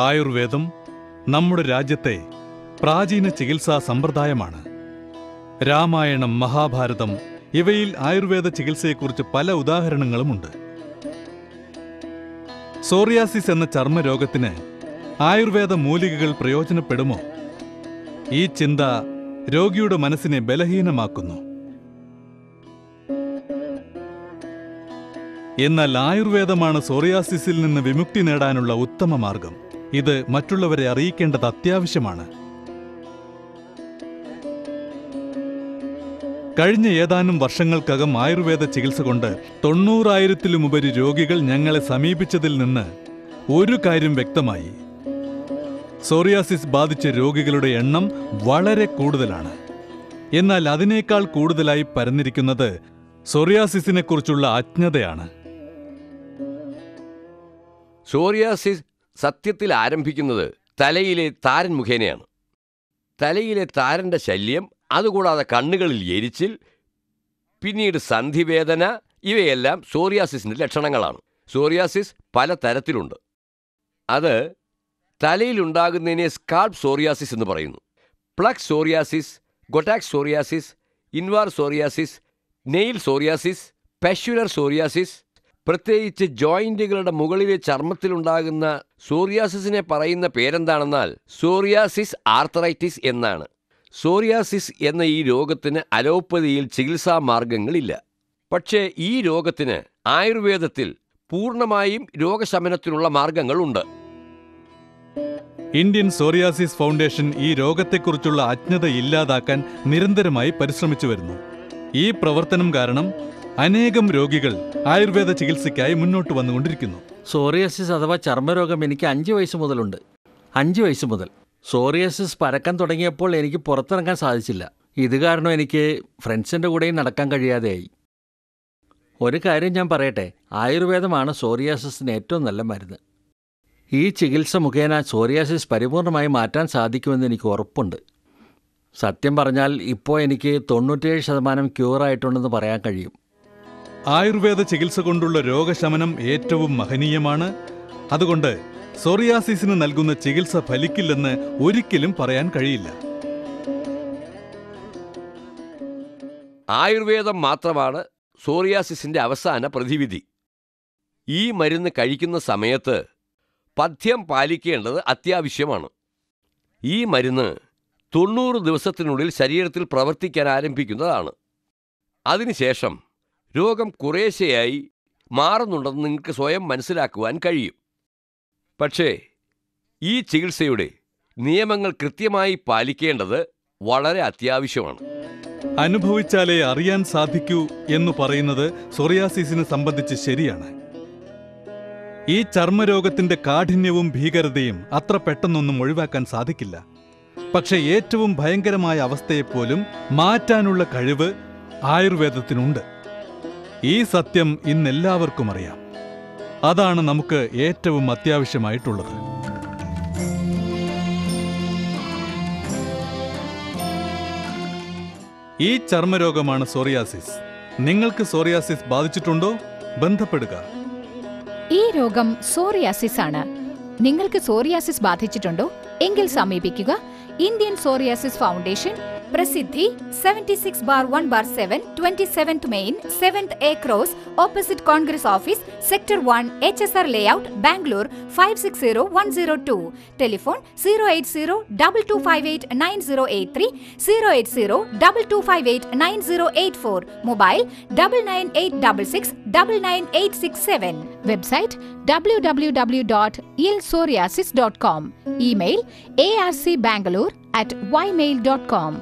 ആയുർവേദം നമ്മുടെ രാജ്യത്തെ പ്രാചീന ചികിത്സാ സമ്പ്രദായമാണ്. രാമായണം, മഹാഭാരതം ഇവയിൽ ആയുർവേദ ചികിത്സയെക്കുറിച്ച് പല ഉദാഹരണങ്ങളുമുണ്ട്. സോറിയാസിസ് എന്ന ചർമ്മരോഗത്തിന് ആയുർവേദ മൂലികകൾ പ്രയോജനപ്പെടുമോ? ഈ ചിന്ത രോഗിയുടെ മനസ്സിനെ ബലഹീനമാക്കുന്നു. എന്നാൽ ആയുർവേദമാണ് സോറിയാസിസിൽ നിന്ന് വിമുക്തി നേടാനുള്ള ഉത്തമ മാർഗം. ഇത് മറ്റുള്ളവരെ അറിയിക്കേണ്ടത് അത്യാവശ്യമാണ്. കഴിഞ്ഞ ഏതാനും വർഷങ്ങൾക്കകം ആയുർവേദ ചികിത്സ കൊണ്ട് 90,000-ലുമുപരി രോഗികൾ ഞങ്ങളെ സമീപിച്ചതിൽ നിന്ന് ഒരു കാര്യം വ്യക്തമായി: സോറിയാസിസ് ബാധിച്ച രോഗികളുടെ എണ്ണം വളരെ കൂടുതലാണ്. എന്നാൽ അതിനേക്കാൾ കൂടുതലായി പരന്നിരിക്കുന്നത് സോറിയാസിസിനെക്കുറിച്ചുള്ള അജ്ഞതയാണ്. സോറിയാസിസ് സത്യത്തിൽ ആരംഭിക്കുന്നത് തലയിലെ താരൻ മുഖേനയാണ്. തലയിലെ താരന്റെ ശല്യം, അതുകൂടാതെ കണ്ണുകളിൽ എരിച്ചിൽ, പിന്നീട് സന്ധിവേദന, ഇവയെല്ലാം സോറിയാസിസിന്റെ ലക്ഷണങ്ങളാണ്. സോറിയാസിസ് പല തരത്തിലുണ്ട്. അത് തലയിലുണ്ടാകുന്നതിനെ സ്കാൾപ്പ് സോറിയാസിസ് എന്ന് പറയുന്നു. Plaque psoriasis, guttate psoriasis, inverse psoriasis, nail psoriasis, pustular psoriasis. പ്രത്യേകിച്ച് ജോയിന്റുകളുടെ മുകളിലെ ചർമ്മത്തിലുണ്ടാകുന്ന സോറിയാസിസിനെ പറയുന്ന പേരെന്താണെന്നാൽ സോറിയാസിസ് ആർത്രൈറ്റിസ് എന്നാണ്. സോറിയാസിസ് എന്ന ഈ രോഗത്തിന് അലോപ്പതിയിൽ ചികിത്സാ മാർഗങ്ങളില്ല. പക്ഷേ ഈ രോഗത്തിന് ആയുർവേദത്തിൽ പൂർണ്ണമായും രോഗശമനത്തിനുള്ള മാർഗങ്ങളുണ്ട്. ഇന്ത്യൻ സോറിയാസിസ് ഫൗണ്ടേഷൻ ഈ രോഗത്തെക്കുറിച്ചുള്ള അജ്ഞത ഇല്ലാതാക്കാൻ നിരന്തരമായി പരിശ്രമിച്ചു വരുന്നു. ഈ പ്രവർത്തനം കാരണം അനേകം രോഗികൾ ആയുർവേദ ചികിത്സയ്ക്കായി മുന്നോട്ട് വന്നുകൊണ്ടിരിക്കുന്നു. സോറിയാസിസ് അഥവാ ചർമ്മരോഗം എനിക്ക് 5 വയസ്സ് മുതലുണ്ട്. 5 വയസ്സ് മുതൽ സോറിയാസിസ് പരക്കാൻ തുടങ്ങിയപ്പോൾ എനിക്ക് പുറത്തിറങ്ങാൻ സാധിച്ചില്ല. ഇത് കാരണം എനിക്ക് ഫ്രണ്ട്സിൻ്റെ കൂടെയും നടക്കാൻ കഴിയാതെയായി. ഒരു കാര്യം ഞാൻ പറയട്ടെ, ആയുർവേദമാണ് സോറിയാസിസിന് ഏറ്റവും നല്ല മരുന്ന്. ഈ ചികിത്സ മുഖേന സോറിയാസിസ് പരിപൂർണമായി മാറ്റാൻ സാധിക്കുമെന്ന് എനിക്ക് ഉറപ്പുണ്ട്. സത്യം പറഞ്ഞാൽ ഇപ്പോൾ എനിക്ക് 97% ക്യൂറായിട്ടുണ്ടെന്ന് പറയാൻ കഴിയും. ആയുർവേദ ചികിത്സ കൊണ്ടുള്ള രോഗശമനം ഏറ്റവും മഹനീയമാണ്. അതുകൊണ്ട് സോറിയാസിസിന് നൽകുന്ന ചികിത്സ ഫലിക്കില്ലെന്ന് ഒരിക്കലും പറയാൻ കഴിയില്ല. ആയുർവേദം മാത്രമാണ് സോറിയാസിസിന്റെ അവസാന പ്രതിവിധി. ഈ മരുന്ന് കഴിക്കുന്ന സമയത്ത് പഥ്യം പാലിക്കേണ്ടത് അത്യാവശ്യമാണ്. ഈ മരുന്ന് 90 ദിവസത്തിനുള്ളിൽ ശരീരത്തിൽ പ്രവർത്തിക്കാൻ ആരംഭിക്കുന്നതാണ്. അതിനുശേഷം രോഗം കുറേശ്ശെയായി മാറുന്നുണ്ടെന്ന് നിങ്ങൾക്ക് സ്വയം മനസ്സിലാക്കുവാൻ കഴിയും. പക്ഷേ ഈ ചികിത്സയുടെ നിയമങ്ങൾ കൃത്യമായി പാലിക്കേണ്ടത് വളരെ അത്യാവശ്യമാണ്. അനുഭവിച്ചാലേ അറിയാൻ സാധിക്കൂ എന്ന് പറയുന്നത് സോറിയാസിസിനെ സംബന്ധിച്ച് ശരിയാണ്. ഈ ചർമ്മരോഗത്തിന്റെ കാഠിന്യവും ഭീകരതയും അത്ര പെട്ടെന്നൊന്നും ഒഴിവാക്കാൻ സാധിക്കില്ല. പക്ഷെ ഏറ്റവും ഭയങ്കരമായ അവസ്ഥയെപ്പോലും മാറ്റാനുള്ള കഴിവ് ആയുർവേദത്തിനുണ്ട്. ഈ സത്യം ഇന്നെല്ലാവർക്കും അറിയാം. അതാണ് നമുക്ക് ഏറ്റവും അത്യാവശ്യമായിട്ടുള്ളത്. ഈ ചർമ്മരോഗമാണ് സോറിയാസിസ്. നിങ്ങൾക്ക് സോറിയാസിസ് ബാധിച്ചിട്ടുണ്ടോ? ബന്ധപ്പെടുക. ഈ രോഗം സോറിയാസിസ് ആണ്. നിങ്ങൾക്ക് സോറിയാസിസ് ബാധിച്ചിട്ടുണ്ടോ എങ്കിൽ സമീപിക്കുക ഇന്ത്യൻ സോറിയാസിസ് ഫൗണ്ടേഷൻ. പ്രസിദ്ധി 76/1/7, 27th Main, 7th A Cross, opposite Congress Office, Sector 1, HSR Layout, Bangalore 560102. Telephone 080-2258-9083, 080-2258-9084. Mobile 9986699867. Website www.ilsoriasis.com. Email arcbangalore@ymail.com.